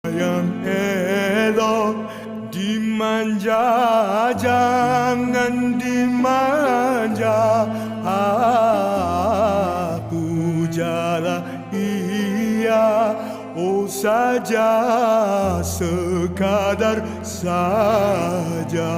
Yang elok dimanja, jangan dimanja. Pujalah ia, oh saja, sekadar saja.